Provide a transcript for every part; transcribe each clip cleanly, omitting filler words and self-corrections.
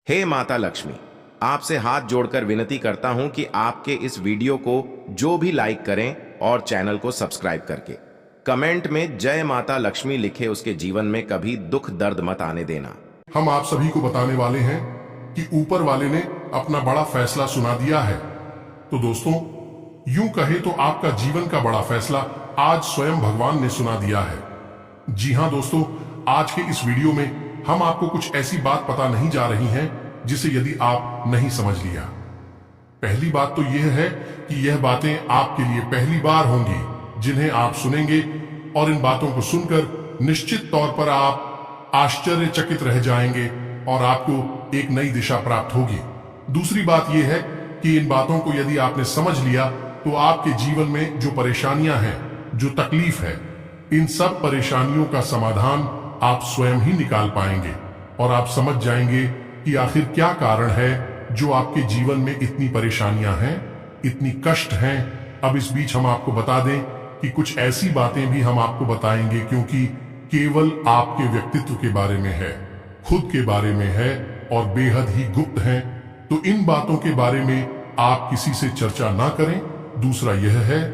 हे माता लक्ष्मी, आपसे हाथ जोड़कर विनती करता हूं कि आपके इस वीडियो को जो भी लाइक करें और चैनल को सब्सक्राइब करके कमेंट में जय माता लक्ष्मी लिखे उसके जीवन में कभी दुख दर्द मत आने देना। हम आप सभी को बताने वाले हैं कि ऊपर वाले ने अपना बड़ा फैसला सुना दिया है। तो दोस्तों, यूं कहे तो आपका जीवन का बड़ा फैसला आज स्वयं भगवान ने सुना दिया है। जी हां दोस्तों, आज के इस वीडियो में हम आपको कुछ ऐसी बात पता नहीं जा रही हैं जिसे यदि आप नहीं समझ लिया। पहली बात तो यह है कि यह बातें आपके लिए पहली बार होंगी जिन्हें आप सुनेंगे, और इन बातों को सुनकर निश्चित तौर पर आप आश्चर्यचकित रह जाएंगे और आपको एक नई दिशा प्राप्त होगी। दूसरी बात यह है कि इन बातों को यदि आपने समझ लिया तो आपके जीवन में जो परेशानियां हैं, जो तकलीफ है, इन सब परेशानियों का समाधान आप स्वयं ही निकाल पाएंगे और आप समझ जाएंगे कि आखिर क्या कारण है जो आपके जीवन में इतनी परेशानियां हैं, इतनी कष्ट हैं। अब इस बीच हम आपको बता दें कि कुछ ऐसी बातें भी हम आपको बताएंगे क्योंकि केवल आपके व्यक्तित्व के बारे में है, खुद के बारे में है और बेहद ही गुप्त हैं। तो इन बातों के बारे में आप किसी से चर्चा ना करें। दूसरा यह है,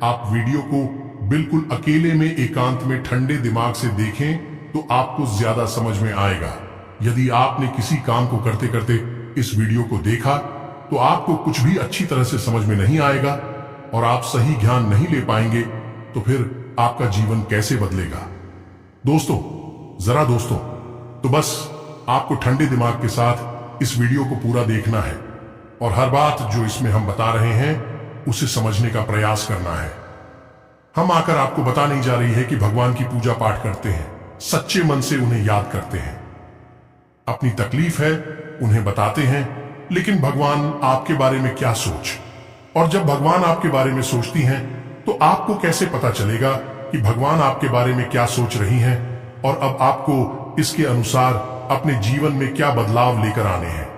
आप वीडियो को बिल्कुल अकेले में एकांत में ठंडे दिमाग से देखें तो आपको ज्यादा समझ में आएगा। यदि आपने किसी काम को करते करते इस वीडियो को देखा तो आपको कुछ भी अच्छी तरह से समझ में नहीं आएगा और आप सही ज्ञान नहीं ले पाएंगे, तो फिर आपका जीवन कैसे बदलेगा। दोस्तों, तो बस आपको ठंडे दिमाग के साथ इस वीडियो को पूरा देखना है और हर बात जो इसमें हम बता रहे हैं उसे समझने का प्रयास करना है। हम आकर आपको बता नहीं जा रही है कि भगवान की पूजा पाठ करते हैं, सच्चे मन से उन्हें याद करते हैं, अपनी तकलीफ है उन्हें बताते हैं, लेकिन भगवान आपके बारे में क्या सोच, और जब भगवान आपके बारे में सोचती हैं तो आपको कैसे पता चलेगा कि भगवान आपके बारे में क्या सोच रही हैं और अब आपको इसके अनुसार अपने जीवन में क्या बदलाव लेकर आने हैं।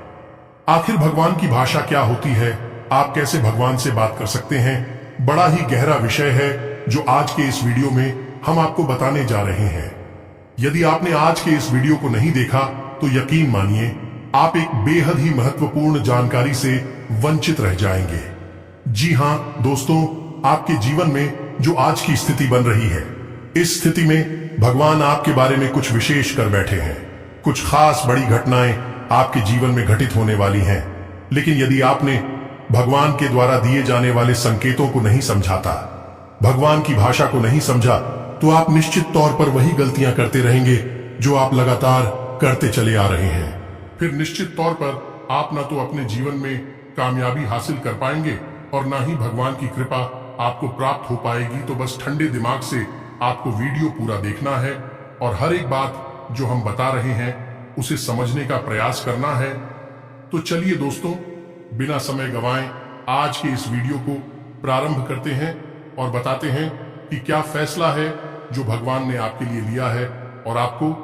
आखिर भगवान की भाषा क्या होती है, आप कैसे भगवान से बात कर सकते हैं, बड़ा ही गहरा विषय है जो आज के इस वीडियो में हम आपको बताने जा रहे हैं। यदि आपने आज के इस वीडियो को नहीं देखा तो यकीन मानिए आप एक बेहद ही महत्वपूर्ण जानकारी से वंचित रह जाएंगे। जी हां दोस्तों, आपके जीवन में जो आज की स्थिति बन रही है, इस स्थिति में भगवान आपके बारे में कुछ विशेष कर बैठे हैं। कुछ खास बड़ी घटनाएं आपके जीवन में घटित होने वाली हैं, लेकिन यदि आपने भगवान के द्वारा दिए जाने वाले संकेतों को नहीं समझाता, भगवान की भाषा को नहीं समझा, तो आप निश्चित तौर पर वही गलतियां करते रहेंगे जो आप लगातार करते चले आ रहे हैं। फिर निश्चित तौर पर आप ना तो अपने जीवन में कामयाबी हासिल कर पाएंगे और ना ही भगवान की कृपा आपको प्राप्त हो पाएगी। तो बस ठंडे दिमाग से आपको वीडियो पूरा देखना है और हर एक बात जो हम बता रहे हैं उसे समझने का प्रयास करना है। तो चलिए दोस्तों, बिना समय गंवाए आज के इस वीडियो को प्रारंभ करते हैं और बताते हैं कि क्या फैसला है जो भगवान ने आपके लिए लिया है और आपको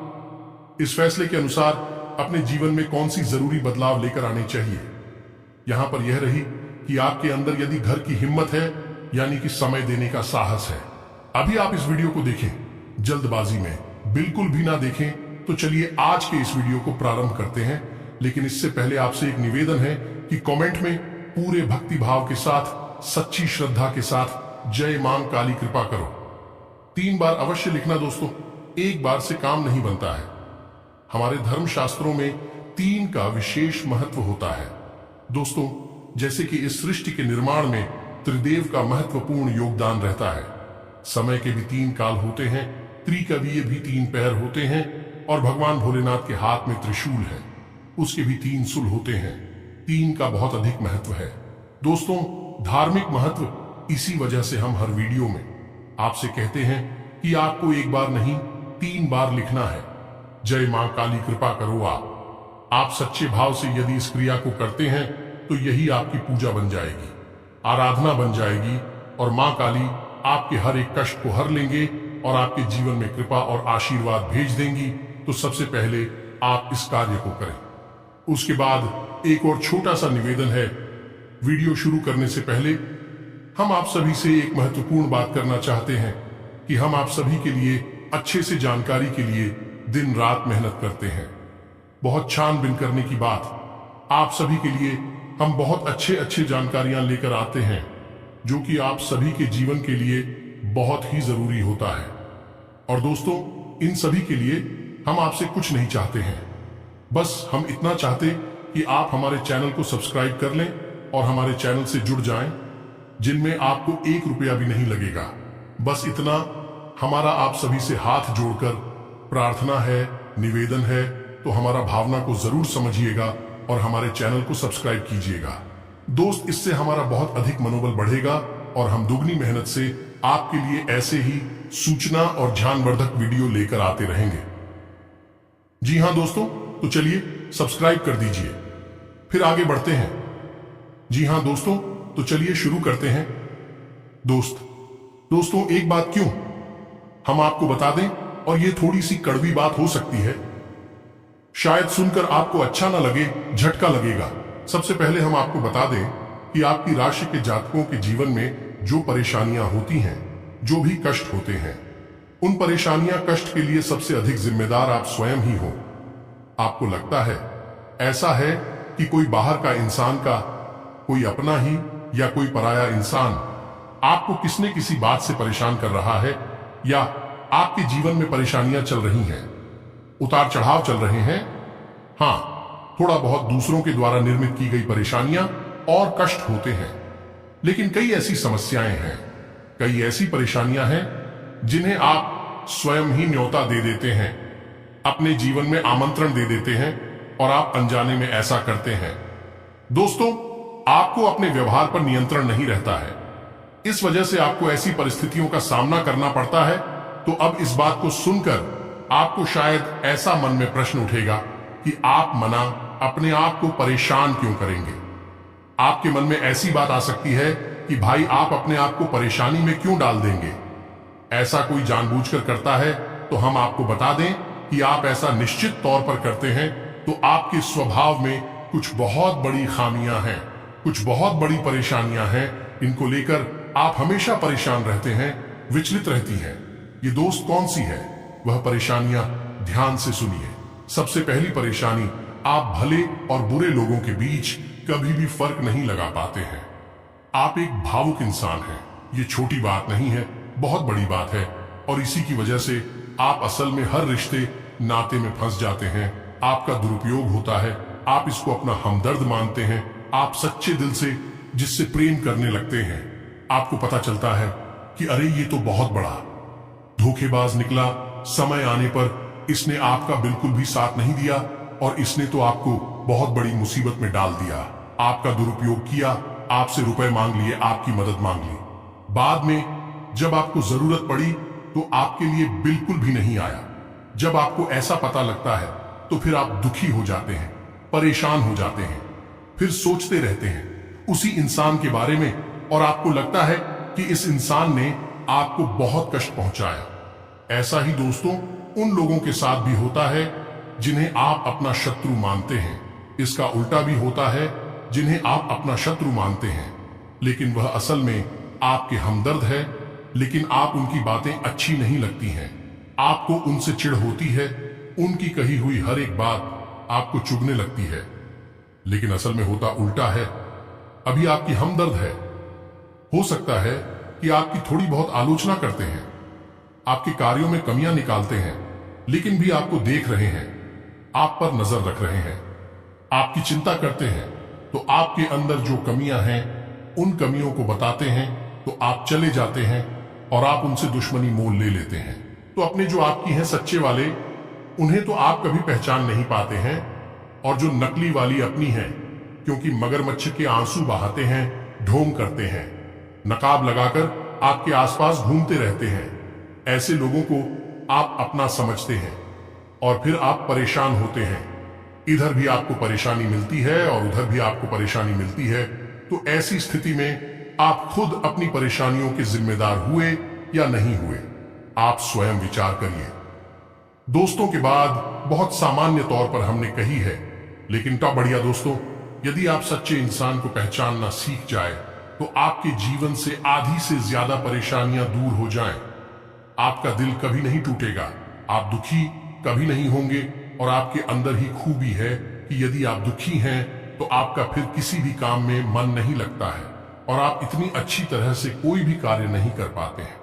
इस फैसले के अनुसार अपने जीवन में कौन सी जरूरी बदलाव लेकर आने चाहिए। यहां पर यह रही कि आपके अंदर यदि घर की हिम्मत है, यानी कि समय देने का साहस है। अभी आप इस वीडियो को देखें, जल्दबाजी में बिल्कुल भी ना देखें। तो चलिए आज के इस वीडियो को प्रारंभ करते हैं, लेकिन इससे पहले आपसे एक निवेदन है कि कमेंट में पूरे भक्ति भाव के साथ, सच्ची श्रद्धा के साथ जय मां काली कृपा करो 3 बार अवश्य लिखना दोस्तों, एक बार से काम नहीं बनता है। हमारे धर्म शास्त्रों में 3 का विशेष महत्व होता है दोस्तों। जैसे कि इस सृष्टि के निर्माण में त्रिदेव का महत्वपूर्ण योगदान रहता है। समय के भी 3 काल होते हैं, त्रिकवीय भी 3 पैर होते हैं और भगवान भोलेनाथ के हाथ में त्रिशूल है, उसके भी 3 सूल होते हैं। 3 का बहुत अधिक महत्व है दोस्तों। धार्मिक महत्व, इसी वजह से हम हर वीडियो में आपसे कहते हैं कि आपको एक बार नहीं 3 बार लिखना है, जय मां काली कृपा करो। आप सच्चे भाव से यदि इस क्रिया को करते हैं तो यही आपकी पूजा बन जाएगी, आराधना बन जाएगी और मां काली आपके हर एक कष्ट को हर लेंगे और आपके जीवन में कृपा और आशीर्वाद भेज देंगी। तो सबसे पहले आप इस कार्य को करें। उसके बाद एक और छोटा सा निवेदन है, वीडियो शुरू करने से पहले हम आप सभी से एक महत्वपूर्ण बात करना चाहते हैं कि हम आप सभी के लिए अच्छे से जानकारी के लिए दिन रात मेहनत करते हैं। बहुत छानबीन करने की बात आप सभी के लिए हम बहुत अच्छे अच्छे जानकारियां लेकर आते हैं जो कि आप सभी के जीवन के लिए बहुत ही जरूरी होता है। और दोस्तों, इन सभी के लिए हम आपसे कुछ नहीं चाहते हैं, बस हम इतना चाहते कि आप हमारे चैनल को सब्सक्राइब कर लें और हमारे चैनल से जुड़ जाएं, जिनमें आपको 1 रुपया भी नहीं लगेगा। बस इतना हमारा आप सभी से हाथ जोड़कर प्रार्थना है, निवेदन है, तो हमारा भावना को जरूर समझिएगा और हमारे चैनल को सब्सक्राइब कीजिएगा। दोस्त, इससे हमारा बहुत अधिक मनोबल बढ़ेगा और हम दुगनी मेहनत से आपके लिए ऐसे ही सूचना और ज्ञानवर्धक वीडियो लेकर आते रहेंगे। जी हां दोस्तों, तो चलिए सब्सक्राइब कर दीजिए, फिर आगे बढ़ते हैं। जी हां दोस्तों, तो चलिए शुरू करते हैं। दोस्तों, एक बात क्यों हम आपको बता दें, और ये थोड़ी सी कड़वी बात हो सकती है, शायद सुनकर आपको अच्छा ना लगे, झटका लगेगा। सबसे पहले हम आपको बता दें कि आपकी राशि के जातकों के जीवन में जो परेशानियां होती हैं, जो भी कष्ट होते हैं, उन परेशानियां कष्ट के लिए सबसे अधिक जिम्मेदार आप स्वयं ही हो। आपको लगता है ऐसा है कि कोई बाहर का इंसान का, कोई अपना ही या कोई पराया इंसान आपको किसी न किसी बात से परेशान कर रहा है, या आपके जीवन में परेशानियां चल रही हैं, उतार चढ़ाव चल रहे हैं। हां, थोड़ा बहुत दूसरों के द्वारा निर्मित की गई परेशानियां और कष्ट होते हैं, लेकिन कई ऐसी समस्याएं हैं, कई ऐसी परेशानियां हैं जिन्हें आप स्वयं ही न्योता दे देते हैं, अपने जीवन में आमंत्रण दे देते हैं और आप अनजाने में ऐसा करते हैं। दोस्तों, आपको अपने व्यवहार पर नियंत्रण नहीं रहता है, इस वजह से आपको ऐसी परिस्थितियों का सामना करना पड़ता है। तो अब इस बात को सुनकर आपको शायद ऐसा मन में प्रश्न उठेगा कि आप मना अपने आप को परेशान क्यों करेंगे। आपके मन में ऐसी बात आ सकती है कि भाई, आप अपने आप को परेशानी में क्यों डाल देंगे। ऐसा कोई जानबूझकर करता है तो हम आपको बता दें कि आप ऐसा निश्चित तौर पर करते हैं, तो आपके स्वभाव में कुछ बहुत बड़ी खामियां हैं, कुछ बहुत बड़ी परेशानियां हैं, इनको लेकर आप हमेशा परेशान रहते हैं, विचलित रहती हैं। ये दोस्त कौन सी है वह परेशानियां, ध्यान से सुनिए। सबसे पहली परेशानी, आप भले और बुरे लोगों के बीच कभी भी फर्क नहीं लगा पाते हैं। आप एक भावुक इंसान हैं, ये छोटी बात नहीं है, बहुत बड़ी बात है, और इसी की वजह से आप असल में हर रिश्ते नाते में फंस जाते हैं। आपका दुरुपयोग होता है, आप इसको अपना हमदर्द मानते हैं, आप सच्चे दिल से जिससे प्रेम करने लगते हैं। आपको पता चलता है कि अरे ये तो बहुत बड़ा धोखेबाज निकला, समय आने पर इसने आपका बिल्कुल भी साथ नहीं दिया और इसने तो आपको बहुत बड़ी मुसीबत में डाल दिया। आपका दुरुपयोग किया, आपसे रुपए मांग लिए, आपकी मदद मांग ली, बाद में जब आपको जरूरत पड़ी तो आपके लिए बिल्कुल भी नहीं आया। जब आपको ऐसा पता लगता है तो फिर आप दुखी हो जाते हैं, परेशान हो जाते हैं, फिर सोचते रहते हैं उसी इंसान के बारे में, और आपको लगता है कि इस इंसान ने आपको बहुत कष्ट पहुंचाया। ऐसा ही दोस्तों उन लोगों के साथ भी होता है जिन्हें आप अपना शत्रु मानते हैं। इसका उल्टा भी होता है, जिन्हें आप अपना शत्रु मानते हैं लेकिन वह असल में आपके हमदर्द है, लेकिन आप उनकी बातें अच्छी नहीं लगती हैं, आपको उनसे चिढ़ होती है, उनकी कही हुई हर एक बात आपको चुभने लगती है, लेकिन असल में होता उल्टा है। अभी आपकी हमदर्द है, हो सकता है कि आपकी थोड़ी बहुत आलोचना करते हैं, आपके कार्यों में कमियां निकालते हैं, लेकिन भी आपको देख रहे हैं, आप पर नजर रख रहे हैं, आपकी चिंता करते हैं, तो आपके अंदर जो कमियां हैं उन कमियों को बताते हैं, तो आप चले जाते हैं और आप उनसे दुश्मनी मोल ले लेते हैं। तो अपने जो आपकी हैं सच्चे वाले, उन्हें तो आप कभी पहचान नहीं पाते हैं, और जो नकली वाली अपनी हैं, क्योंकि मगरमच्छ के आंसू बहाते हैं, ढोंग करते हैं, नकाब लगाकर आपके आसपास घूमते रहते हैं, ऐसे लोगों को आप अपना समझते हैं और फिर आप परेशान होते हैं। इधर भी आपको परेशानी मिलती है और उधर भी आपको परेशानी मिलती है। तो ऐसी स्थिति में आप खुद अपनी परेशानियों के जिम्मेदार हुए या नहीं हुए, आप स्वयं विचार करिए। दोस्तों के बाद बहुत सामान्य तौर पर हमने कही है, लेकिन क्या बढ़िया दोस्तों, यदि आप सच्चे इंसान को पहचानना सीख जाए तो आपके जीवन से आधी से ज्यादा परेशानियां दूर हो जाएं। आपका दिल कभी नहीं टूटेगा, आप दुखी कभी नहीं होंगे, और आपके अंदर ही खूबी है कि यदि आप दुखी हैं तो आपका फिर किसी भी काम में मन नहीं लगता है और आप इतनी अच्छी तरह से कोई भी कार्य नहीं कर पाते हैं।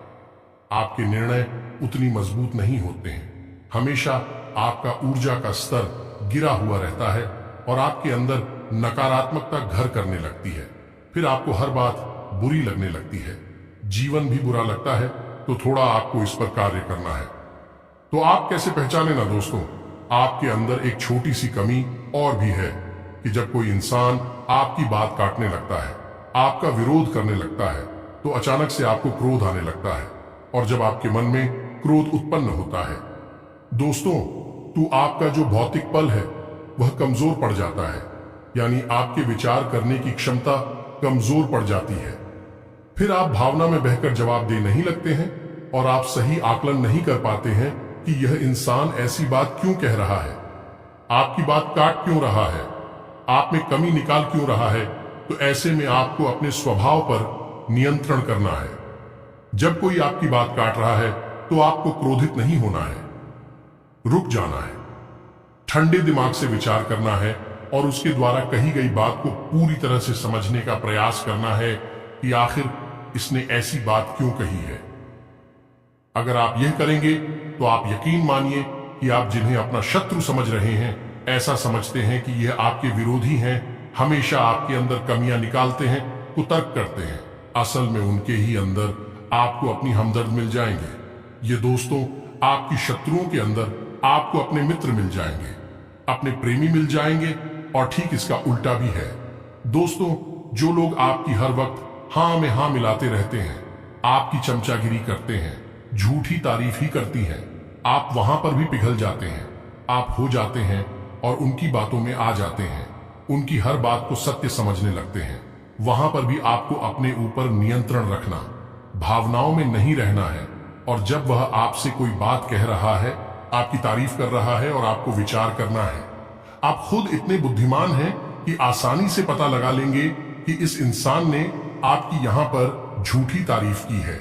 आपके निर्णय उतनी मजबूत नहीं होते हैं। हमेशा आपका ऊर्जा का स्तर गिरा हुआ रहता है और आपके अंदर नकारात्मकता घर करने लगती है। फिर आपको हर बात बुरी लगने लगती है। जीवन भी बुरा लगता है, तो थोड़ा आपको इस पर कार्य करना है। तो आप कैसे पहचाने ना दोस्तों, आपके अंदर एक छोटी सी कमी और भी है कि जब कोई इंसान आपकी बात काटने लगता है, आपका विरोध करने लगता है, तो अचानक से आपको क्रोध आने लगता है। और जब आपके मन में क्रोध उत्पन्न होता है दोस्तों, तो आपका जो भौतिक पल है वह कमजोर पड़ जाता है, यानी आपके विचार करने की क्षमता कमजोर पड़ जाती है। फिर आप भावना में बहकर जवाब दे नहीं लगते हैं और आप सही आकलन नहीं कर पाते हैं कि यह इंसान ऐसी बात क्यों कह रहा है, आपकी बात काट क्यों रहा है, आप में कमी निकाल क्यों रहा है। तो ऐसे में आपको अपने स्वभाव पर नियंत्रण करना है। जब कोई आपकी बात काट रहा है तो आपको क्रोधित नहीं होना है, रुक जाना है, ठंडे दिमाग से विचार करना है और उसके द्वारा कही गई बात को पूरी तरह से समझने का प्रयास करना है कि आखिर इसने ऐसी बात क्यों कही है। अगर आप यह करेंगे तो आप यकीन मानिए कि आप जिन्हें अपना शत्रु समझ रहे हैं, ऐसा समझते हैं कि यह आपके विरोधी हैं, हमेशा आपके अंदर कमियां निकालते हैं, कुतर्क करते हैं, असल में उनके ही अंदर आपको अपनी हमदर्द मिल जाएंगे। ये दोस्तों, आपकी शत्रुओं के अंदर आपको अपने मित्र मिल जाएंगे, अपने प्रेमी मिल जाएंगे। और ठीक इसका उल्टा भी है दोस्तों, जो लोग आपकी हर वक्त हां में हां मिलाते रहते हैं, आपकी चमचागिरी करते हैं, झूठी तारीफ ही करती हैं, आप वहां पर भी पिघल जाते हैं, आप हो जाते हैं और उनकी बातों में आ जाते हैं, उनकी हर बात को सत्य समझने लगते हैं। वहां पर भी आपको अपने ऊपर नियंत्रण रखना, भावनाओं में नहीं रहना है। और जब वह आपसे कोई बात कह रहा है, आपकी तारीफ कर रहा है और आपको विचार करना है, आप खुद इतने बुद्धिमान हैं कि आसानी से पता लगा लेंगे कि इस इंसान ने आपकी यहां पर झूठी तारीफ की है।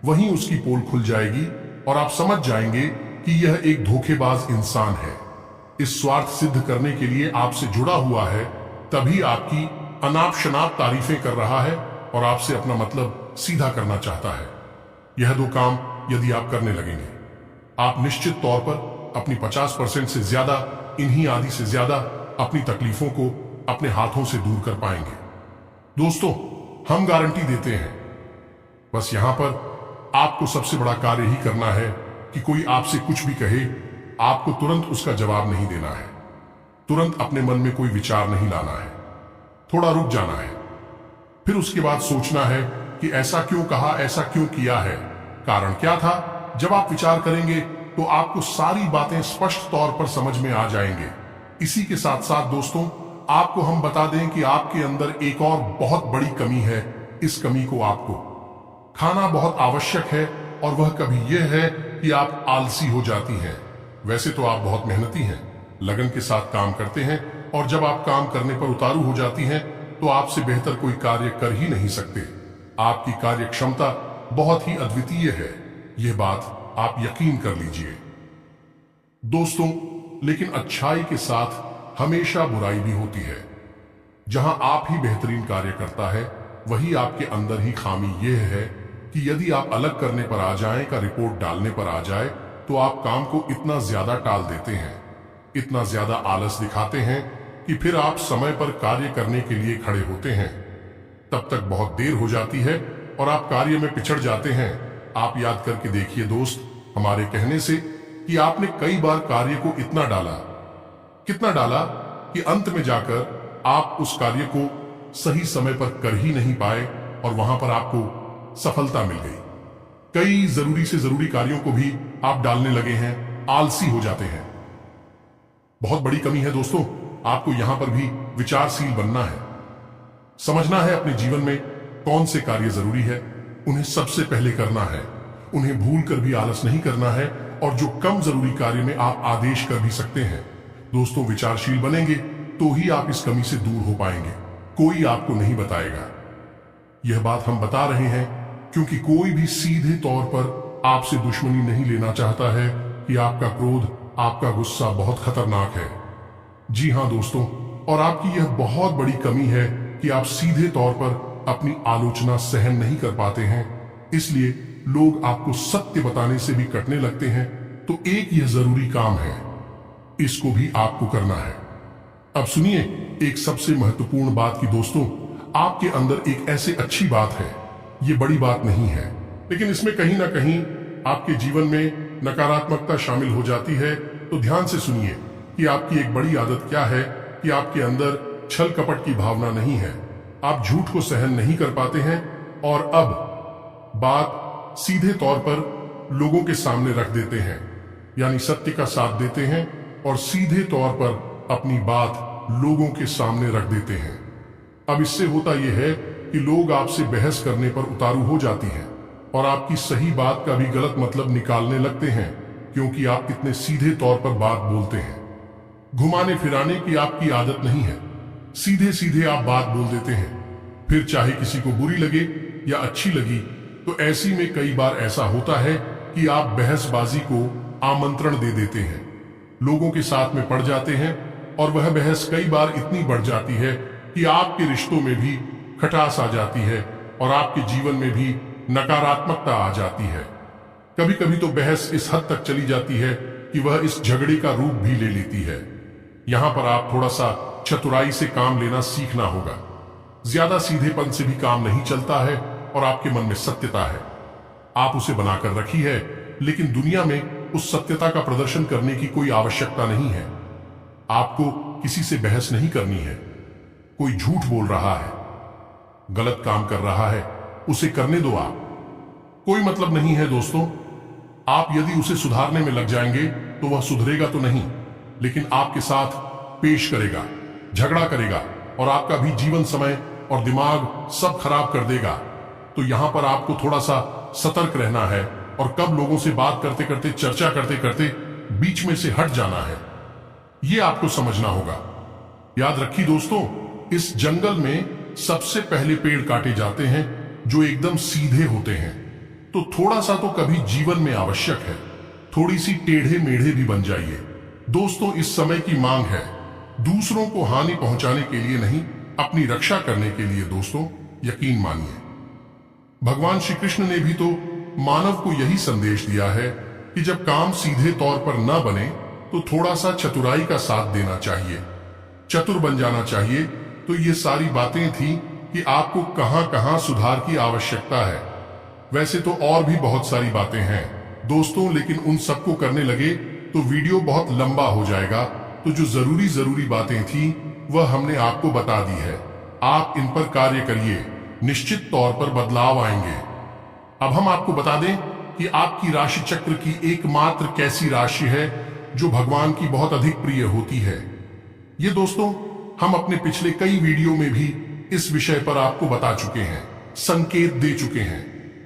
वहीं उसकी पोल खुल जाएगी और आप समझ जाएंगे कि यह एक धोखेबाज इंसान है, इस स्वार्थ सिद्ध करने के लिए आपसे जुड़ा हुआ है, तभी आपकी अनाप शनाप तारीफें कर रहा है और आपसे अपना मतलब सीधा करना चाहता है। यह दो काम यदि आप करने लगेंगे, आप निश्चित तौर पर अपनी 50% से ज्यादा, इन्हीं आदि से ज्यादा अपनी तकलीफों को अपने हाथों से दूर कर पाएंगे। दोस्तों, हम गारंटी देते हैं, बस यहां पर आपको सबसे बड़ा कार्य ही करना है कि कोई आपसे कुछ भी कहे, आपको तुरंत उसका जवाब नहीं देना है, तुरंत अपने मन में कोई विचार नहीं लाना है, थोड़ा रुक जाना है, फिर उसके बाद सोचना है कि ऐसा क्यों कहा, ऐसा क्यों किया है, कारण क्या था। जब आप विचार करेंगे तो आपको सारी बातें स्पष्ट तौर पर समझ में आ जाएंगे। इसी के साथ साथ दोस्तों, आपको हम बता दें कि आपके अंदर एक और बहुत बड़ी कमी है। इस कमी को आपको खाना बहुत आवश्यक है और वह कभी यह है कि आप आलसी हो जाती हैं। वैसे तो आप बहुत मेहनती हैं, लगन के साथ काम करते हैं और जब आप काम करने पर उतारू हो जाती हैं तो आपसे बेहतर कोई कार्य कर ही नहीं सकते। आपकी कार्य क्षमता बहुत ही अद्वितीय है, यह बात आप यकीन कर लीजिए दोस्तों। लेकिन अच्छाई के साथ हमेशा बुराई भी होती है। जहां आप ही बेहतरीन कार्य करता है, वही आपके अंदर ही खामी यह है कि यदि आप अलग करने पर आ जाएं का रिपोर्ट डालने पर आ जाए तो आप काम को इतना ज्यादा टाल देते हैं, इतना ज्यादा आलस दिखाते हैं कि फिर आप समय पर कार्य करने के लिए खड़े होते हैं, तब तक बहुत देर हो जाती है और आप कार्य में पिछड़ जाते हैं। आप याद करके देखिए दोस्त, हमारे कहने से कि आपने कई बार कार्य को इतना डाला, कितना डाला कि अंत में जाकर आप उस कार्य को सही समय पर कर ही नहीं पाए और वहां पर आपको सफलता मिल गई। कई जरूरी से जरूरी कार्यों को भी आप डालने लगे हैं, आलसी हो जाते हैं। बहुत बड़ी कमी है दोस्तों, आपको यहां पर भी विचारशील बनना है, समझना है अपने जीवन में कौन से कार्य जरूरी है, उन्हें सबसे पहले करना है, उन्हें भूल कर भी आलस नहीं करना है और जो कम जरूरी कार्य में आप आदेश कर भी सकते हैं। दोस्तों, विचारशील बनेंगे तो ही आप इस कमी से दूर हो पाएंगे, कोई आपको नहीं बताएगा। यह बात हम बता रहे हैं क्योंकि कोई भी सीधे तौर पर आपसे दुश्मनी नहीं लेना चाहता है कि आपका क्रोध, आपका गुस्सा बहुत खतरनाक है। जी हां दोस्तों, और आपकी यह बहुत बड़ी कमी है कि आप सीधे तौर पर अपनी आलोचना सहन नहीं कर पाते हैं, इसलिए लोग आपको सत्य बताने से भी कटने लगते हैं। तो एक यह जरूरी काम है, इसको भी आपको करना है। अब सुनिए एक सबसे महत्वपूर्ण बात की दोस्तों, आपके अंदर एक ऐसे अच्छी बात है, ये बड़ी बात नहीं है, लेकिन इसमें कहीं ना कहीं आपके जीवन में नकारात्मकता शामिल हो जाती है। तो ध्यान से सुनिए कि आपकी एक बड़ी आदत क्या है कि आपके अंदर छल कपट की भावना नहीं है, आप झूठ को सहन नहीं कर पाते हैं और अब बात सीधे तौर पर लोगों के सामने रख देते हैं, यानी सत्य का साथ देते हैं और सीधे तौर पर अपनी बात लोगों के सामने रख देते हैं। अब इससे होता यह है कि लोग आपसे बहस करने पर उतारू हो जाती हैं और आपकी सही बात का भी गलत मतलब निकालने लगते हैं, क्योंकि आप इतने सीधे तौर पर बात बोलते हैं। घुमाने फिराने की आपकी आदत नहीं है, सीधे सीधे आप बात बोल देते हैं, फिर चाहे किसी को बुरी लगे या अच्छी लगी। तो ऐसी में कई बार ऐसा होता है कि आप बहसबाजी को आमंत्रण दे देते हैं, लोगों के साथ में पड़ जाते हैं और वह बहस कई बार इतनी बढ़ जाती है कि आपके रिश्तों में भी खटास आ जाती है और आपके जीवन में भी नकारात्मकता आ जाती है। कभी कभी तो बहस इस हद तक चली जाती है कि वह इस झगड़े का रूप भी ले लेती है। यहां पर आप थोड़ा सा चतुराई से काम लेना सीखना होगा। ज्यादा सीधेपन से भी काम नहीं चलता है और आपके मन में सत्यता है, आप उसे बनाकर रखी है, लेकिन दुनिया में उस सत्यता का प्रदर्शन करने की कोई आवश्यकता नहीं है। आपको किसी से बहस नहीं करनी है। कोई झूठ बोल रहा है, गलत काम कर रहा है, उसे करने दो आप, कोई मतलब नहीं है दोस्तों। आप यदि उसे सुधारने में लग जाएंगे तो वह सुधरेगा तो नहीं, लेकिन आपके साथ पेश करेगा, झगड़ा करेगा और आपका भी जीवन समय और दिमाग सब खराब कर देगा। तो यहां पर आपको थोड़ा सा सतर्क रहना है और कब लोगों से बात करते करते, चर्चा करते करते बीच में से हट जाना है, यह आपको समझना होगा। याद रखिए दोस्तों, इस जंगल में सबसे पहले पेड़ काटे जाते हैं जो एकदम सीधे होते हैं। तो थोड़ा सा तो कभी जीवन में आवश्यक है, थोड़ी सी टेढ़े मेढ़े भी बन जाइए। दोस्तों, इस समय की मांग है दूसरों को हानि पहुंचाने के लिए नहीं, अपनी रक्षा करने के लिए। दोस्तों, यकीन मानिए, भगवान श्री कृष्ण ने भी तो मानव को यही संदेश दिया है कि जब काम सीधे तौर पर न बने तो थोड़ा सा चतुराई का साथ देना चाहिए, चतुर बन जाना चाहिए। तो ये सारी बातें थी कि आपको कहां कहां सुधार की आवश्यकता है। वैसे तो और भी बहुत सारी बातें हैं दोस्तों, लेकिन उन सबको करने लगे तो वीडियो बहुत लंबा हो जाएगा। तो जो जरूरी बातें थी वह हमने आपको बता दी है। आप इन पर कार्य करिए, निश्चित तौर पर बदलाव आएंगे। अब हम आपको बता दें कि आपकी राशि चक्र की एकमात्र कैसी राशि है जो भगवान की बहुत अधिक प्रिय होती है। ये दोस्तों, हम अपने पिछले कई वीडियो में भी इस विषय पर आपको बता चुके हैं, संकेत दे चुके हैं,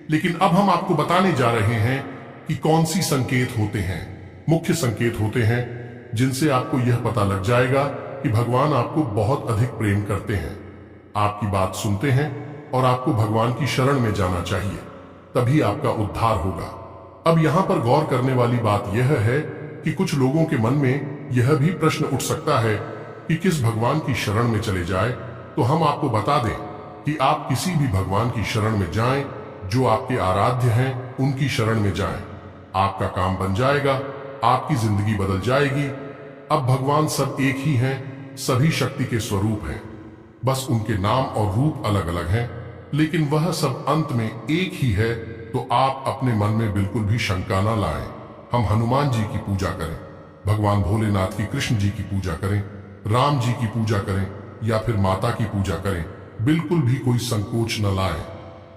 लेकिन अब हम आपको बताने जा रहे हैं कि कौन सी संकेत होते हैं, मुख्य संकेत होते हैं जिनसे आपको यह पता लग जाएगा कि भगवान आपको बहुत अधिक प्रेम करते हैं, आपकी बात सुनते हैं और आपको भगवान की शरण में जाना चाहिए, तभी आपका उद्धार होगा। अब यहां पर गौर करने वाली बात यह है कि कुछ लोगों के मन में यह भी प्रश्न उठ सकता है कि किस भगवान की शरण में चले जाए। तो हम आपको बता दें कि आप किसी भी भगवान की शरण में जाएं, जो आपके आराध्य हैं उनकी शरण में जाएं, आपका काम बन जाएगा, आपकी जिंदगी बदल जाएगी। अब भगवान सब एक ही हैं, सभी शक्ति के स्वरूप हैं, बस उनके नाम और रूप अलग अलग हैं, लेकिन वह सब अंत में एक ही है। तो आप अपने मन में बिल्कुल भी शंका ना लाएं। हम हनुमान जी की पूजा करें, भगवान भोलेनाथ की, कृष्ण जी की पूजा करें, राम जी की पूजा करें या फिर माता की पूजा करें, बिल्कुल भी कोई संकोच न लाएं।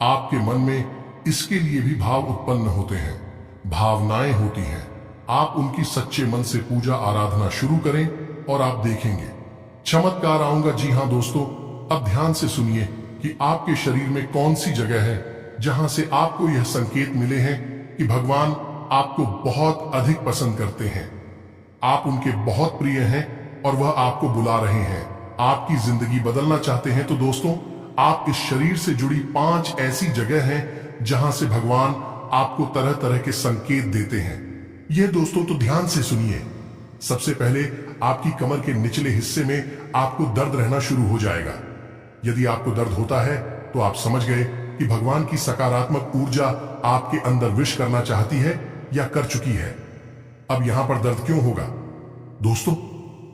आपके मन में इसके लिए भी भाव उत्पन्न होते हैं, भावनाएं होती हैं। आप उनकी सच्चे मन से पूजा आराधना शुरू करें और आप देखेंगे चमत्कार आऊंगा। जी हाँ दोस्तों, अब ध्यान से सुनिए कि आपके शरीर में कौन सी जगह है जहां से आपको यह संकेत मिले हैं कि भगवान आपको बहुत अधिक पसंद करते हैं, आप उनके बहुत प्रिय हैं और वह आपको बुला रहे हैं, आपकी जिंदगी बदलना चाहते हैं। तो दोस्तों, आप इस शरीर से जुड़ी 5 ऐसी जगह हैं जहां से भगवान आपको तरह तरह के संकेत देते हैं। यह दोस्तों तो ध्यान से सुनिए, सबसे पहले आपकी कमर के निचले हिस्से में आपको दर्द रहना शुरू हो जाएगा। यदि आपको दर्द होता है तो आप समझ गए कि भगवान की सकारात्मक ऊर्जा आपके अंदर विश करना चाहती है या कर चुकी है। अब यहां पर दर्द क्यों होगा दोस्तों?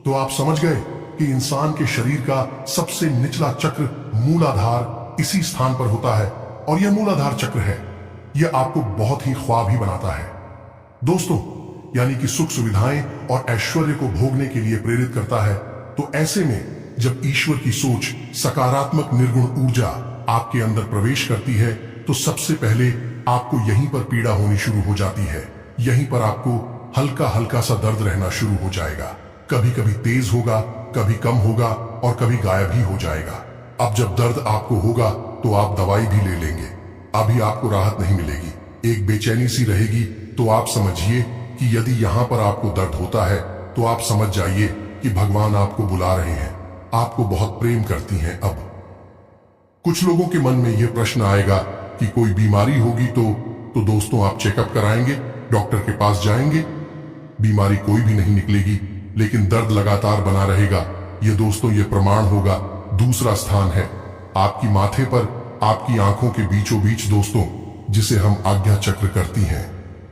तो आप समझ गए कि इंसान के शरीर का सबसे निचला चक्र मूलाधार इसी स्थान पर होता है, और यह मूलाधार चक्र है, यह आपको बहुत ही ख्वाबी बनाता है दोस्तों, यानी कि सुख सुविधाएं और ऐश्वर्य को भोगने के लिए प्रेरित करता है। तो ऐसे में जब ईश्वर की सोच, सकारात्मक निर्गुण ऊर्जा आपके अंदर प्रवेश करती है, तो सबसे पहले आपको यहीं पर पीड़ा होनी शुरू हो जाती है। यहीं पर आपको हल्का हल्का सा दर्द रहना शुरू हो जाएगा। कभी कभी तेज होगा, कभी कम होगा और कभी गायब ही हो जाएगा। अब जब दर्द आपको होगा तो आप दवाई भी ले लेंगे, अभी आपको राहत नहीं मिलेगी, एक बेचैनी सी रहेगी। तो आप समझिए कि यदि यहां पर आपको दर्द होता है तो आप समझ जाइए कि भगवान आपको बुला रहे हैं, आपको बहुत प्रेम करती हैं। अब कुछ लोगों के मन में यह प्रश्न आएगा कि कोई बीमारी होगी तो दोस्तों आप चेकअप कराएंगे, डॉक्टर के पास जाएंगे, बीमारी कोई भी नहीं निकलेगी, लेकिन दर्द लगातार बना रहेगा। ये दोस्तों ये प्रमाण होगा। दूसरा स्थान है आपकी माथे पर, आपकी आंखों के बीचों बीच दोस्तों, जिसे हम आज्ञा चक्र करती हैं।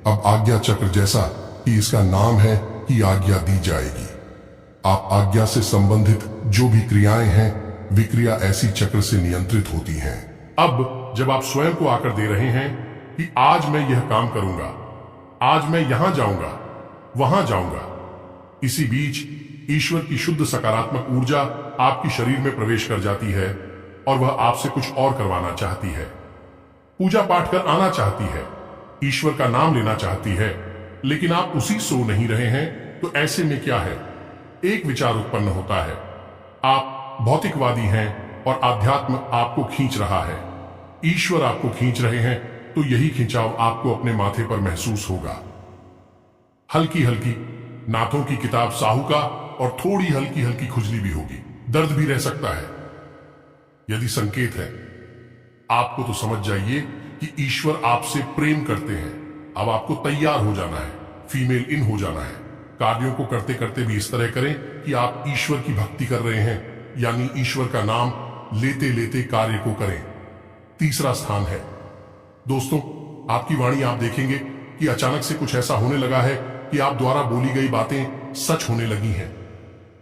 अब आज्ञा चक्र जैसा कि इसका नाम है कि आज्ञा दी जाएगी। आप आज्ञा से संबंधित जो भी क्रियाएं हैं, विक्रिया ऐसी चक्र से नियंत्रित होती हैं। अब जब आप स्वयं को आकर दे रहे हैं कि आज मैं यह काम करूंगा, आज मैं यहां जाऊंगा, वहां जाऊंगा, इसी बीच ईश्वर की शुद्ध सकारात्मक ऊर्जा आपकी शरीर में प्रवेश कर जाती है और वह आपसे कुछ और करवाना चाहती है। पूजा पाठ कर आना चाहती है, ईश्वर का नाम लेना चाहती है, लेकिन आप उसी सो नहीं रहे हैं। तो ऐसे में क्या है, एक विचार उत्पन्न होता है, आप भौतिकवादी हैं और आध्यात्म आपको खींच रहा है, ईश्वर आपको खींच रहे हैं। तो यही खिंचाव आपको अपने माथे पर महसूस होगा। हल्की हल्की नाथों की किताब साहू का और थोड़ी हल्की हल्की खुजली भी होगी, दर्द भी रह सकता है। यदि संकेत है आपको, तो समझ जाइए कि ईश्वर आपसे प्रेम करते हैं। अब आपको तैयार हो जाना है, फीमेल इन हो जाना है। कार्यों को करते करते भी इस तरह करें कि आप ईश्वर की भक्ति कर रहे हैं, यानी ईश्वर का नाम लेते लेते कार्य को करें। तीसरा स्थान है दोस्तों आपकी वाणी। आप देखेंगे कि अचानक से कुछ ऐसा होने लगा है कि आप द्वारा बोली गई बातें सच होने लगी हैं।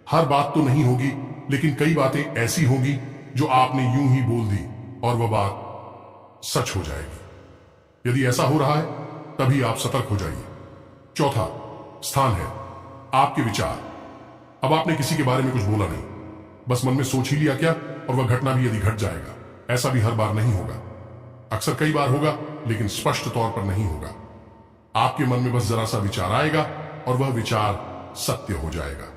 हर बात तो नहीं होगी, लेकिन कई बातें ऐसी होंगी जो आपने यूं ही बोल दी और वह बात सच हो जाएगी। यदि ऐसा हो रहा है तभी आप सतर्क हो जाइए। चौथा स्थान है आपके विचार। अब आपने किसी के बारे में कुछ बोला नहीं, बस मन में सोच ही लिया क्या, और वह घटना भी यदि घट जाएगा। ऐसा भी हर बार नहीं होगा, अक्सर कई बार होगा, लेकिन स्पष्ट तौर पर नहीं होगा। आपके मन में बस जरा सा विचार आएगा और वह विचार सत्य हो जाएगा।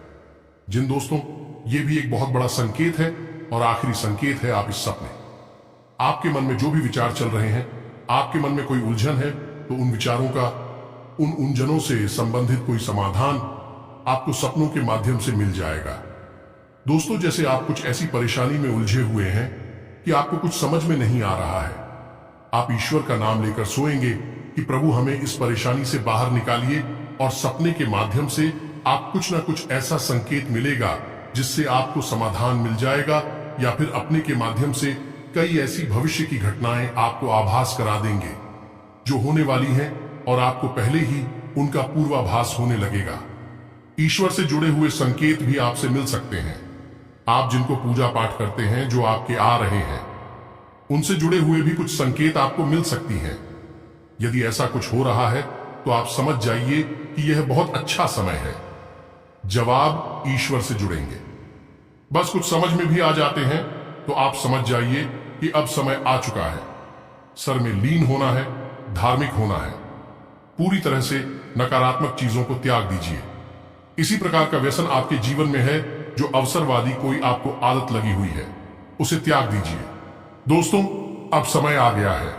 जिन दोस्तों, यह भी एक बहुत बड़ा संकेत है और आखिरी संकेत है आप इस सपने। आपके मन में जो भी विचार चल रहे हैं, आपके मन में कोई उलझन है, तो उन विचारों का, उन उलझनों से संबंधित कोई समाधान आपको सपनों के माध्यम से मिल जाएगा। दोस्तों, जैसे आप कुछ ऐसी परेशानी में उलझे हुए हैं कि आपको कुछ समझ में नहीं आ रहा है, आप ईश्वर का नाम लेकर सोएंगे कि प्रभु हमें इस परेशानी से बाहर निकालिए, और सपने के माध्यम से आप कुछ ना कुछ ऐसा संकेत मिलेगा जिससे आपको समाधान मिल जाएगा, या फिर अपने के माध्यम से कई ऐसी भविष्य की घटनाएं आपको आभास करा देंगे जो होने वाली हैं, और आपको पहले ही उनका पूर्वाभास होने लगेगा। ईश्वर से जुड़े हुए संकेत भी आपसे मिल सकते हैं। आप जिनको पूजा पाठ करते हैं, जो आपके आ रहे हैं, उनसे जुड़े हुए भी कुछ संकेत आपको मिल सकती हैं। यदि ऐसा कुछ हो रहा है तो आप समझ जाइए कि यह बहुत अच्छा समय है। जवाब ईश्वर से जुड़ेंगे। बस कुछ समझ में भी आ जाते हैं तो आप समझ जाइए कि अब समय आ चुका है। सर में लीन होना है, धार्मिक होना है, पूरी तरह से नकारात्मक चीजों को त्याग दीजिए। इसी प्रकार का व्यसन आपके जीवन में है जो अवसरवादी कोई आपको आदत लगी हुई है, उसे त्याग दीजिए। दोस्तों, अब समय आ गया है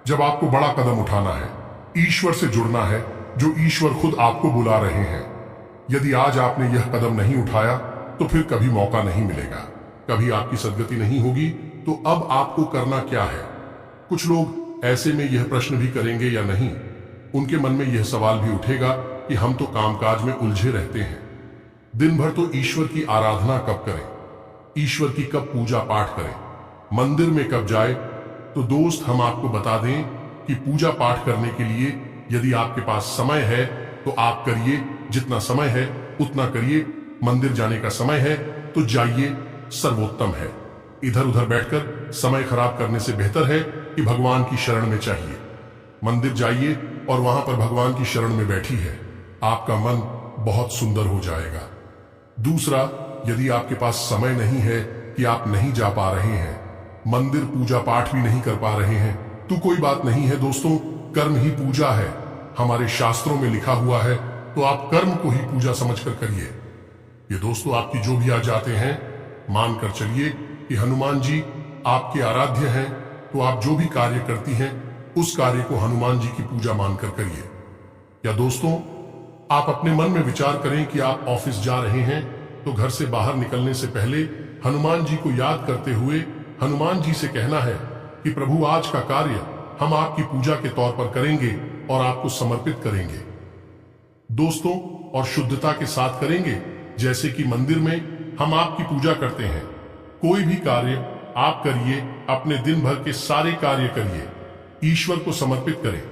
जब आपको बड़ा कदम उठाना है, ईश्वर से जुड़ना है, जो ईश्वर खुद आपको बुला रहे हैं। यदि आज आपने यह कदम नहीं उठाया तो फिर कभी मौका नहीं मिलेगा, कभी आपकी सदगति नहीं होगी। तो अब आपको करना क्या है? कुछ लोग ऐसे में यह प्रश्न भी करेंगे या नहीं, उनके मन में यह सवाल भी उठेगा कि हम तो कामकाज में उलझे रहते हैं, दिन भर तो ईश्वर की आराधना कब करें, ईश्वर की कब पूजा पाठ करें, मंदिर में कब जाए। तो दोस्त, हम आपको बता दें कि पूजा पाठ करने के लिए यदि आपके पास समय है तो आप करिए, जितना समय है उतना करिए। मंदिर जाने का समय है तो जाइए, सर्वोत्तम है। इधर उधर बैठकर समय खराब करने से बेहतर है कि भगवान की शरण में चाहिए। मंदिर जाइए और वहां पर भगवान की शरण में बैठी है, आपका मन बहुत सुंदर हो जाएगा। दूसरा, यदि आपके पास समय नहीं है कि आप नहीं जा पा रहे हैं, मंदिर पूजा पाठ भी नहीं कर पा रहे हैं, तो कोई बात नहीं है दोस्तों, कर्म ही पूजा है, हमारे शास्त्रों में लिखा हुआ है। तो आप कर्म को ही पूजा समझकर करिए। ये दोस्तों, आपकी जो भी आ जाते हैं, मानकर चलिए कि हनुमान जी आपके आराध्य हैं। तो आप जो भी कार्य करती हैं उस कार्य को हनुमान जी की पूजा मानकर करिए। या दोस्तों, आप अपने मन में विचार करें कि आप ऑफिस जा रहे हैं तो घर से बाहर निकलने से पहले हनुमान जी को याद करते हुए हनुमान जी से कहना है कि प्रभु, आज का कार्य हम आपकी पूजा के तौर पर करेंगे और आपको समर्पित करेंगे दोस्तों, और शुद्धता के साथ करेंगे, जैसे कि मंदिर में हम आपकी पूजा करते हैं। कोई भी कार्य आप करिए, अपने दिन भर के सारे कार्य करिए, ईश्वर को समर्पित करें,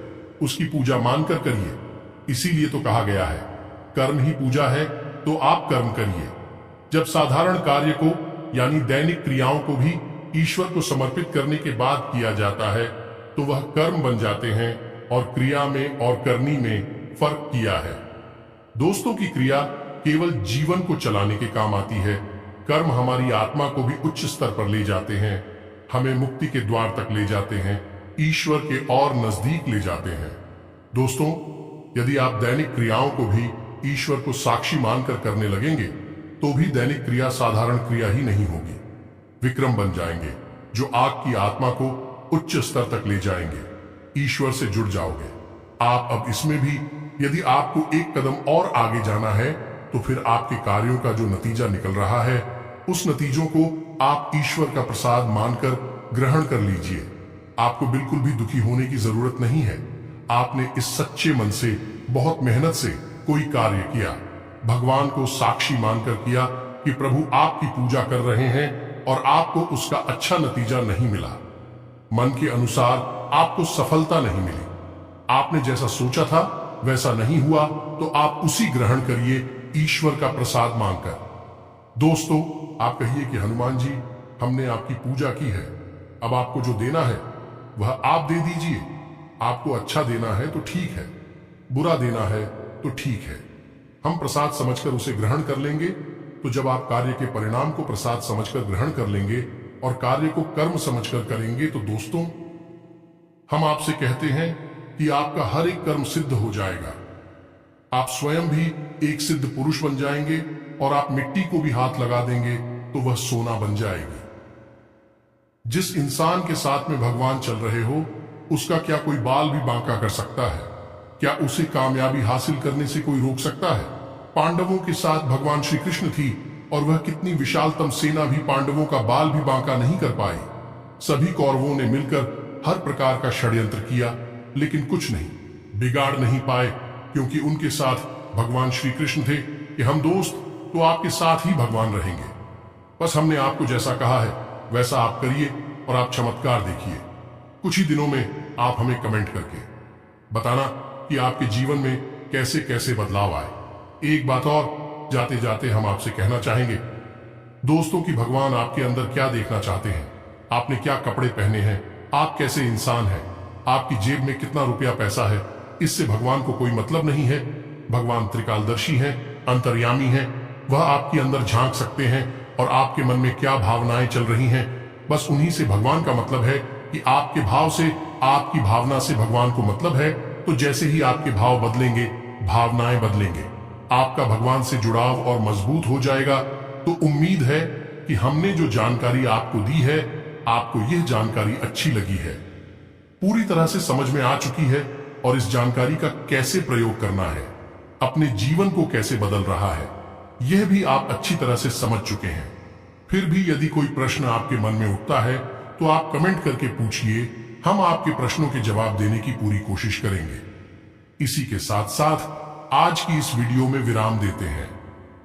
उसकी पूजा मानकर करिए। इसीलिए तो कहा गया है, कर्म ही पूजा है, तो आप कर्म करिए। जब साधारण कार्य को यानी दैनिक क्रियाओं को भी ईश्वर को समर्पित करने के बाद किया जाता है तो वह कर्म बन जाते हैं, और क्रिया में और करनी में फर्क किया है दोस्तों। की क्रिया केवल जीवन को चलाने के काम आती है, कर्म हमारी आत्मा को भी उच्च स्तर पर ले जाते हैं, हमें मुक्ति के द्वार तक ले जाते हैं, ईश्वर के और नजदीक ले जाते हैं। दोस्तों, यदि आप दैनिक क्रियाओं को भी ईश्वर को साक्षी मानकर करने लगेंगे तो भी दैनिक क्रिया साधारण क्रिया ही नहीं होगी, विक्रम बन जाएंगे जो आपकी आत्मा को उच्च स्तर तक ले जाएंगे, ईश्वर से जुड़ जाओगे आप। अब इसमें भी यदि आपको एक कदम और आगे जाना है तो फिर आपके कार्यों का जो नतीजा निकल रहा है उस नतीजों को आप ईश्वर का प्रसाद मानकर ग्रहण कर लीजिए। आपको बिल्कुल भी दुखी होने की जरूरत नहीं है। आपने इस सच्चे मन से, बहुत मेहनत से कोई कार्य किया, भगवान को साक्षी मानकर किया कि प्रभु आपकी पूजा कर रहे हैं और आपको उसका अच्छा नतीजा नहीं मिला, मन के अनुसार आपको सफलता नहीं मिली, आपने जैसा सोचा था वैसा नहीं हुआ, तो आप उसी ग्रहण करिए ईश्वर का प्रसाद मांगकर। दोस्तों, आप कहिए कि हनुमान जी, हमने आपकी पूजा की है, अब आपको जो देना है वह आप दे दीजिए। आपको अच्छा देना है तो ठीक है, बुरा देना है तो ठीक है, हम प्रसाद समझकर उसे ग्रहण कर लेंगे। तो जब आप कार्य के परिणाम को प्रसाद समझकर ग्रहण कर लेंगे और कार्य को कर्म समझकर करेंगे तो दोस्तों, हम आपसे कहते हैं कि आपका हर एक कर्म सिद्ध हो जाएगा। आप स्वयं भी एक सिद्ध पुरुष बन जाएंगे और आप मिट्टी को भी हाथ लगा देंगे तो वह सोना बन जाएगी। जिस इंसान के साथ में भगवान चल रहे हो उसका क्या कोई बाल भी बांका कर सकता है? क्या उसे कामयाबी हासिल करने से कोई रोक सकता है? पांडवों के साथ भगवान श्री कृष्ण थी और वह कितनी विशालतम सेना भी पांडवों का बाल भी बांका नहीं कर पाई। सभी कौरवों ने मिलकर हर प्रकार का षड्यंत्र किया, लेकिन कुछ नहीं बिगाड़ नहीं पाए, क्योंकि उनके साथ भगवान श्री कृष्ण थे कि हम दोस्त तो आपके साथ ही भगवान रहेंगे। बस हमने आपको जैसा कहा है वैसा आप करिए और आप चमत्कार देखिए। कुछ ही दिनों में आप हमें कमेंट करके बताना कि आपके जीवन में कैसे कैसे बदलाव आए। एक बात और जाते जाते हम आपसे कहना चाहेंगे दोस्तों कि भगवान आपके अंदर क्या देखना चाहते हैं, आपने क्या कपड़े पहने हैं, आप कैसे इंसान हैं, आपकी जेब में कितना रुपया पैसा है, इससे भगवान को कोई मतलब नहीं है। भगवान त्रिकालदर्शी हैं, अंतर्यामी हैं, वह आपके अंदर झांक सकते हैं और आपके मन में क्या भावनाएं चल रही हैं, बस उन्हीं से भगवान का मतलब है कि आपके भाव से, आपकी भावना से भगवान को मतलब है। तो जैसे ही आपके भाव बदलेंगे, भावनाएं बदलेंगे, आपका भगवान से जुड़ाव और मजबूत हो जाएगा। तो उम्मीद है कि हमने जो जानकारी आपको दी है, आपको यह जानकारी अच्छी लगी है, पूरी तरह से समझ में आ चुकी है और इस जानकारी का कैसे प्रयोग करना है, अपने जीवन को कैसे बदल रहा है, यह भी आप अच्छी तरह से समझ चुके हैं। फिर भी यदि कोई प्रश्न आपके मन में उठता है तो आप कमेंट करके पूछिए, हम आपके प्रश्नों के जवाब देने की पूरी कोशिश करेंगे। इसी के साथ साथ आज की इस वीडियो में विराम देते हैं।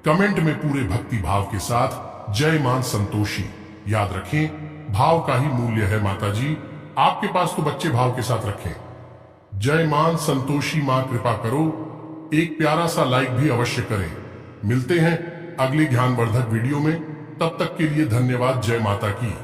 कमेंट में पूरे भक्ति भाव के साथ जय मां संतोषी याद रखें, भाव का ही मूल्य है माता जी। आपके पास तो बच्चे भाव के साथ रखें। जय मां संतोषी मां कृपा करो, एक प्यारा सा लाइक भी अवश्य करें। मिलते हैं अगले ज्ञानवर्धक वीडियो में, तब तक के लिए धन्यवाद। जय माता की।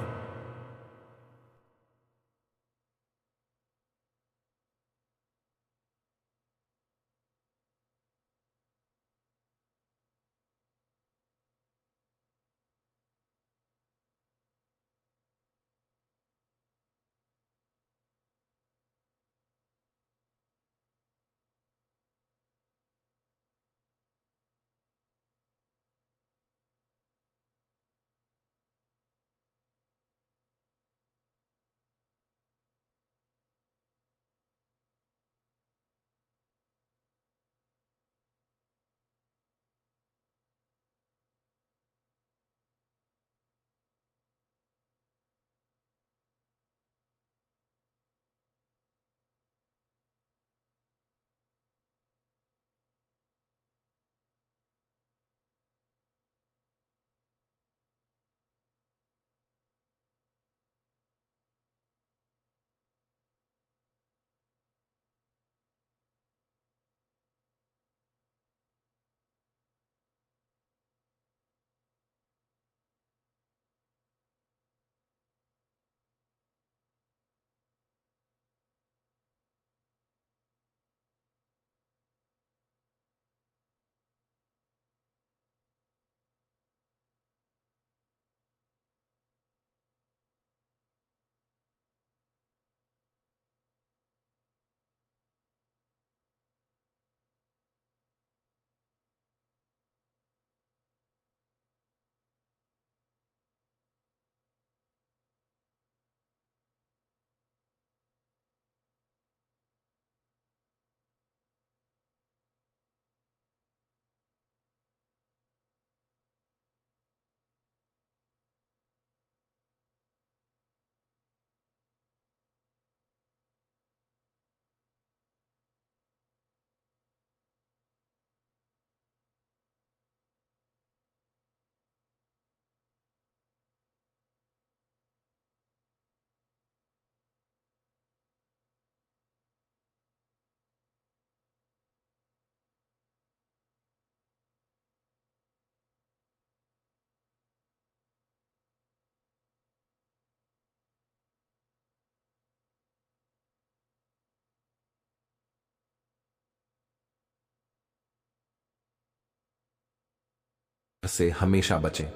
से हमेशा बचें,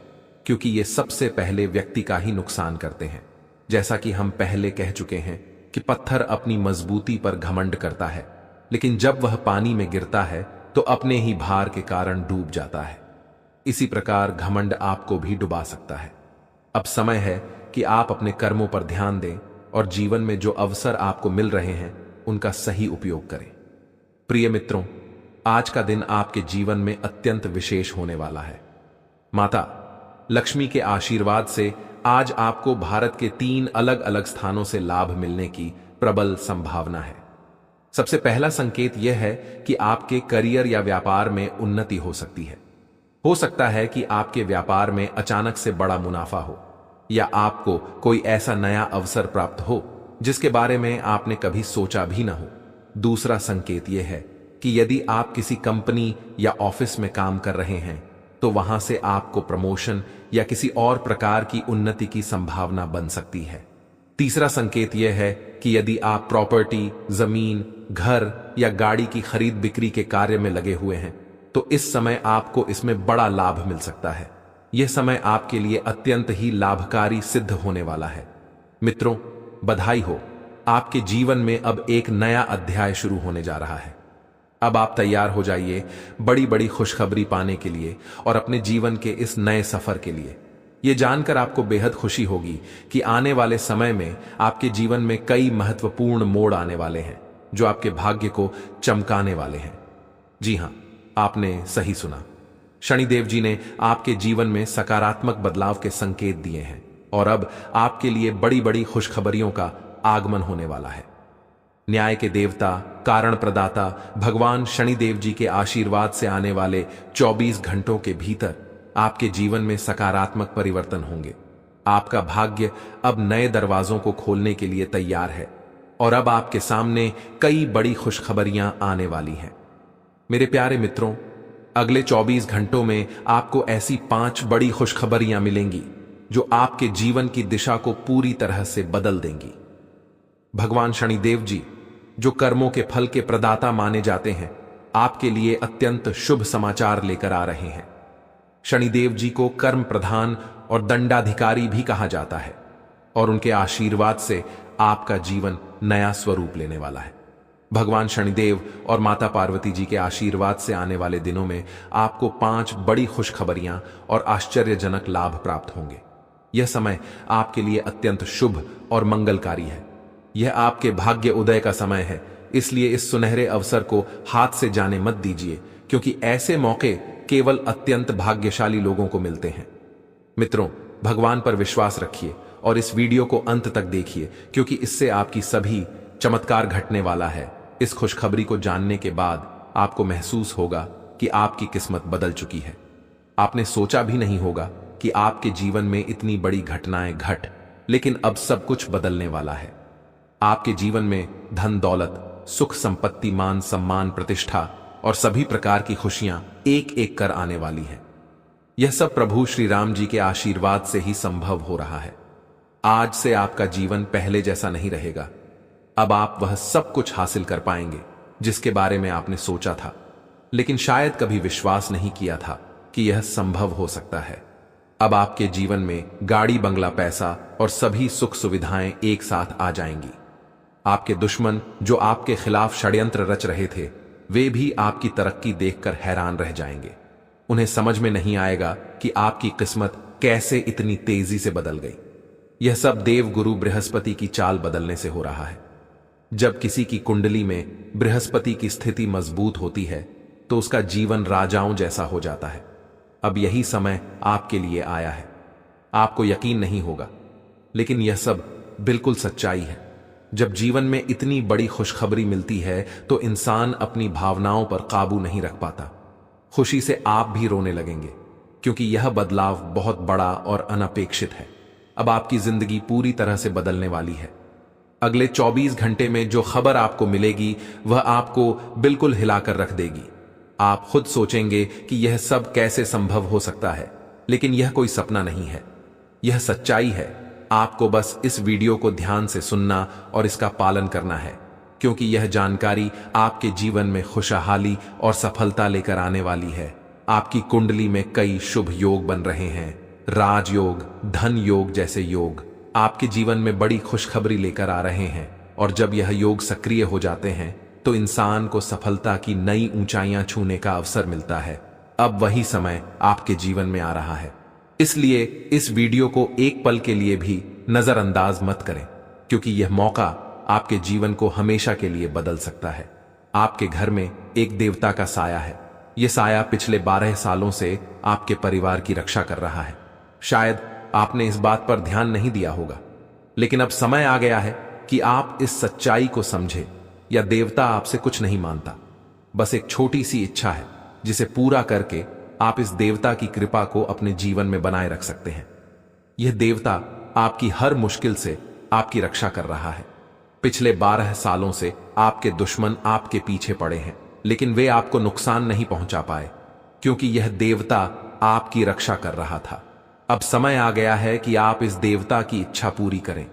क्योंकि ये सबसे पहले व्यक्ति का ही नुकसान करते हैं। जैसा कि हम पहले कह चुके हैं कि पत्थर अपनी मजबूती पर घमंड करता है, लेकिन जब वह पानी में गिरता है तो अपने ही भार के कारण डूब जाता है। इसी प्रकार घमंड आपको भी डुबा सकता है। अब समय है कि आप अपने कर्मों पर ध्यान दें और जीवन में जो अवसर आपको मिल रहे हैं उनका सही उपयोग करें। प्रिय मित्रों, आज का दिन आपके जीवन में अत्यंत विशेष होने वाला है। माता लक्ष्मी के आशीर्वाद से आज आपको भारत के 3 अलग अलग स्थानों से लाभ मिलने की प्रबल संभावना है। सबसे पहला संकेत यह है कि आपके करियर या व्यापार में उन्नति हो सकती है। हो सकता है कि आपके व्यापार में अचानक से बड़ा मुनाफा हो, या आपको कोई ऐसा नया अवसर प्राप्त हो जिसके बारे में आपने कभी सोचा भी ना हो। दूसरा संकेत यह है कि यदि आप किसी कंपनी या ऑफिस में काम कर रहे हैं तो वहां से आपको प्रमोशन या किसी और प्रकार की उन्नति की संभावना बन सकती है। तीसरा संकेत यह है कि यदि आप प्रॉपर्टी, जमीन, घर या गाड़ी की खरीद बिक्री के कार्य में लगे हुए हैं तो इस समय आपको इसमें बड़ा लाभ मिल सकता है। यह समय आपके लिए अत्यंत ही लाभकारी सिद्ध होने वाला है। मित्रों, बधाई हो, आपके जीवन में अब एक नया अध्याय शुरू होने जा रहा है। अब आप तैयार हो जाइए बड़ी बड़ी खुशखबरी पाने के लिए और अपने जीवन के इस नए सफर के लिए। यह जानकर आपको बेहद खुशी होगी कि आने वाले समय में आपके जीवन में कई महत्वपूर्ण मोड़ आने वाले हैं जो आपके भाग्य को चमकाने वाले हैं। जी हां, आपने सही सुना। शनिदेव जी ने आपके जीवन में सकारात्मक बदलाव के संकेत दिए हैं और अब आपके लिए बड़ी बड़ी खुशखबरियों का आगमन होने वाला है। न्याय के देवता, कारण प्रदाता भगवान शनिदेव जी के आशीर्वाद से आने वाले 24 घंटों के भीतर आपके जीवन में सकारात्मक परिवर्तन होंगे। आपका भाग्य अब नए दरवाजों को खोलने के लिए तैयार है और अब आपके सामने कई बड़ी खुशखबरियां आने वाली हैं। मेरे प्यारे मित्रों, अगले 24 घंटों में आपको ऐसी 5 बड़ी खुशखबरियां मिलेंगी जो आपके जीवन की दिशा को पूरी तरह से बदल देंगी। भगवान शनिदेव जी, जो कर्मों के फल के प्रदाता माने जाते हैं, आपके लिए अत्यंत शुभ समाचार लेकर आ रहे हैं। शनिदेव जी को कर्म प्रधान और दंडाधिकारी भी कहा जाता है और उनके आशीर्वाद से आपका जीवन नया स्वरूप लेने वाला है। भगवान शनिदेव और माता पार्वती जी के आशीर्वाद से आने वाले दिनों में आपको 5 बड़ी खुशखबरियां और आश्चर्यजनक लाभ प्राप्त होंगे। यह समय आपके लिए अत्यंत शुभ और मंगलकारी है। यह आपके भाग्य उदय का समय है, इसलिए इस सुनहरे अवसर को हाथ से जाने मत दीजिए, क्योंकि ऐसे मौके केवल अत्यंत भाग्यशाली लोगों को मिलते हैं। मित्रों, भगवान पर विश्वास रखिए और इस वीडियो को अंत तक देखिए, क्योंकि इससे आपकी सभी चमत्कार घटने वाला है। इस खुशखबरी को जानने के बाद आपको महसूस होगा कि आपकी किस्मत बदल चुकी है। आपने सोचा भी नहीं होगा कि आपके जीवन में इतनी बड़ी घटनाएं घट, लेकिन अब सब कुछ बदलने वाला है। आपके जीवन में धन दौलत, सुख संपत्ति, मान सम्मान, प्रतिष्ठा और सभी प्रकार की खुशियां एक एक कर आने वाली हैं। यह सब प्रभु श्री राम जी के आशीर्वाद से ही संभव हो रहा है। आज से आपका जीवन पहले जैसा नहीं रहेगा। अब आप वह सब कुछ हासिल कर पाएंगे जिसके बारे में आपने सोचा था, लेकिन शायद कभी विश्वास नहीं किया था कि यह संभव हो सकता है। अब आपके जीवन में गाड़ी, बंगला, पैसा और सभी सुख सुविधाएं एक साथ आ जाएंगी। आपके दुश्मन जो आपके खिलाफ षड्यंत्र रच रहे थे, वे भी आपकी तरक्की देखकर हैरान रह जाएंगे। उन्हें समझ में नहीं आएगा कि आपकी किस्मत कैसे इतनी तेजी से बदल गई। यह सब देव गुरु बृहस्पति की चाल बदलने से हो रहा है। जब किसी की कुंडली में बृहस्पति की स्थिति मजबूत होती है तो उसका जीवन राजाओं जैसा हो जाता है। अब यही समय आपके लिए आया है। आपको यकीन नहीं होगा, लेकिन यह सब बिल्कुल सच्चाई है। जब जीवन में इतनी बड़ी खुशखबरी मिलती है तो इंसान अपनी भावनाओं पर काबू नहीं रख पाता। खुशी से आप भी रोने लगेंगे, क्योंकि यह बदलाव बहुत बड़ा और अनपेक्षित है। अब आपकी जिंदगी पूरी तरह से बदलने वाली है। अगले 24 घंटे में जो खबर आपको मिलेगी वह आपको बिल्कुल हिलाकर रख देगी। आप खुद सोचेंगे कि यह सब कैसे संभव हो सकता है, लेकिन यह कोई सपना नहीं है, यह सच्चाई है। आपको बस इस वीडियो को ध्यान से सुनना और इसका पालन करना है, क्योंकि यह जानकारी आपके जीवन में खुशहाली और सफलता लेकर आने वाली है। आपकी कुंडली में कई शुभ योग बन रहे हैं। राजयोग, धन योग जैसे योग आपके जीवन में बड़ी खुशखबरी लेकर आ रहे हैं, और जब यह योग सक्रिय हो जाते हैं तो इंसान को सफलता की नई ऊंचाइयां छूने का अवसर मिलता है। अब वही समय आपके जीवन में आ रहा है, इसलिए इस वीडियो को एक पल के लिए भी नजरअंदाज मत करें, क्योंकि यह मौका आपके जीवन को हमेशा के लिए बदल सकता है। आपके घर में एक देवता का साया है। यह साया पिछले 12 सालों से आपके परिवार की रक्षा कर रहा है। शायद आपने इस बात पर ध्यान नहीं दिया होगा, लेकिन अब समय आ गया है कि आप इस सच्चाई को समझें। या देवता आपसे कुछ नहीं मांगता, बस एक छोटी सी इच्छा है जिसे पूरा करके आप इस देवता की कृपा को अपने जीवन में बनाए रख सकते हैं। यह देवता आपकी हर मुश्किल से आपकी रक्षा कर रहा है। पिछले 12 सालों से आपके दुश्मन आपके पीछे पड़े हैं, लेकिन वे आपको नुकसान नहीं पहुंचा पाए, क्योंकि यह देवता आपकी रक्षा कर रहा था। अब समय आ गया है कि आप इस देवता की इच्छा पूरी करें।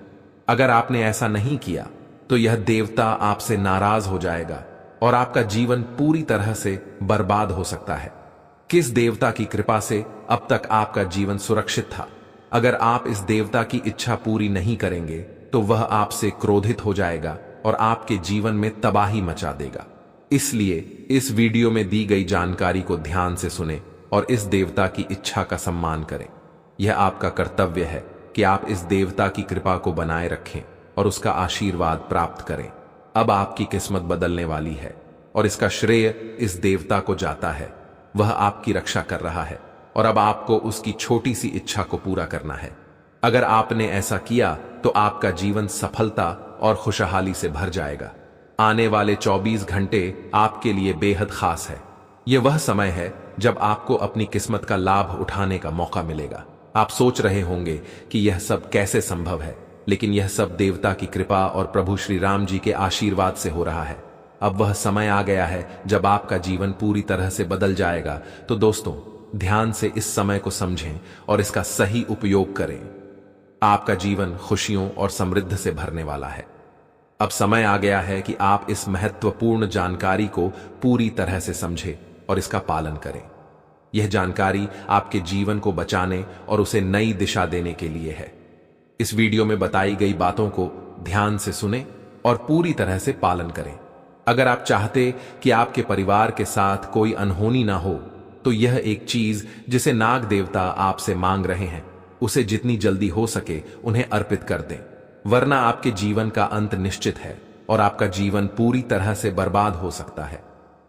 अगर आपने ऐसा नहीं किया तो यह देवता आपसे नाराज हो जाएगा और आपका जीवन पूरी तरह से बर्बाद हो सकता है। किस देवता की कृपा से अब तक आपका जीवन सुरक्षित था? अगर आप इस देवता की इच्छा पूरी नहीं करेंगे तो वह आपसे क्रोधित हो जाएगा और आपके जीवन में तबाही मचा देगा। इसलिए इस वीडियो में दी गई जानकारी को ध्यान से सुने और इस देवता की इच्छा का सम्मान करें। यह आपका कर्तव्य है कि आप इस देवता की कृपा को बनाए रखें और उसका आशीर्वाद प्राप्त करें। अब आपकी किस्मत बदलने वाली है और इसका श्रेय इस देवता को जाता है। वह आपकी रक्षा कर रहा है और अब आपको उसकी छोटी सी इच्छा को पूरा करना है। अगर आपने ऐसा किया तो आपका जीवन सफलता और खुशहाली से भर जाएगा। आने वाले 24 घंटे आपके लिए बेहद खास है। यह वह समय है जब आपको अपनी किस्मत का लाभ उठाने का मौका मिलेगा। आप सोच रहे होंगे कि यह सब कैसे संभव है, लेकिन यह सब देवता की कृपा और प्रभु श्री राम जी के आशीर्वाद से हो रहा है। अब वह समय आ गया है जब आपका जीवन पूरी तरह से बदल जाएगा। तो दोस्तों, ध्यान से इस समय को समझें और इसका सही उपयोग करें। आपका जीवन खुशियों और समृद्धि से भरने वाला है। अब समय आ गया है कि आप इस महत्वपूर्ण जानकारी को पूरी तरह से समझें और इसका पालन करें। यह जानकारी आपके जीवन को बचाने और उसे नई दिशा देने के लिए है। इस वीडियो में बताई गई बातों को ध्यान से सुनें और पूरी तरह से पालन करें। अगर आप चाहते कि आपके परिवार के साथ कोई अनहोनी ना हो, तो यह एक चीज जिसे नाग देवता आपसे मांग रहे हैं, उसे जितनी जल्दी हो सके उन्हें अर्पित कर दें, वरना आपके जीवन का अंत निश्चित है और आपका जीवन पूरी तरह से बर्बाद हो सकता है।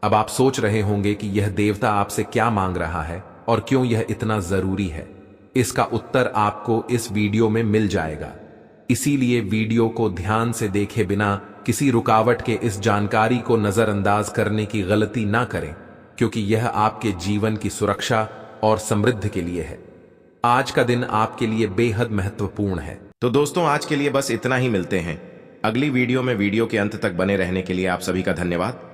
अब आप सोच रहे होंगे कि यह देवता आपसे क्या मांग रहा है और क्यों यह इतना जरूरी है। इसका उत्तर आपको इस वीडियो में मिल जाएगा। इसीलिए वीडियो को ध्यान से देखे बिना किसी रुकावट के इस जानकारी को नजरअंदाज करने की गलती ना करें, क्योंकि यह आपके जीवन की सुरक्षा और समृद्धि के लिए है। आज का दिन आपके लिए बेहद महत्वपूर्ण है। तो दोस्तों, आज के लिए बस इतना ही। मिलते हैं अगली वीडियो में। वीडियो के अंत तक बने रहने के लिए आप सभी का धन्यवाद।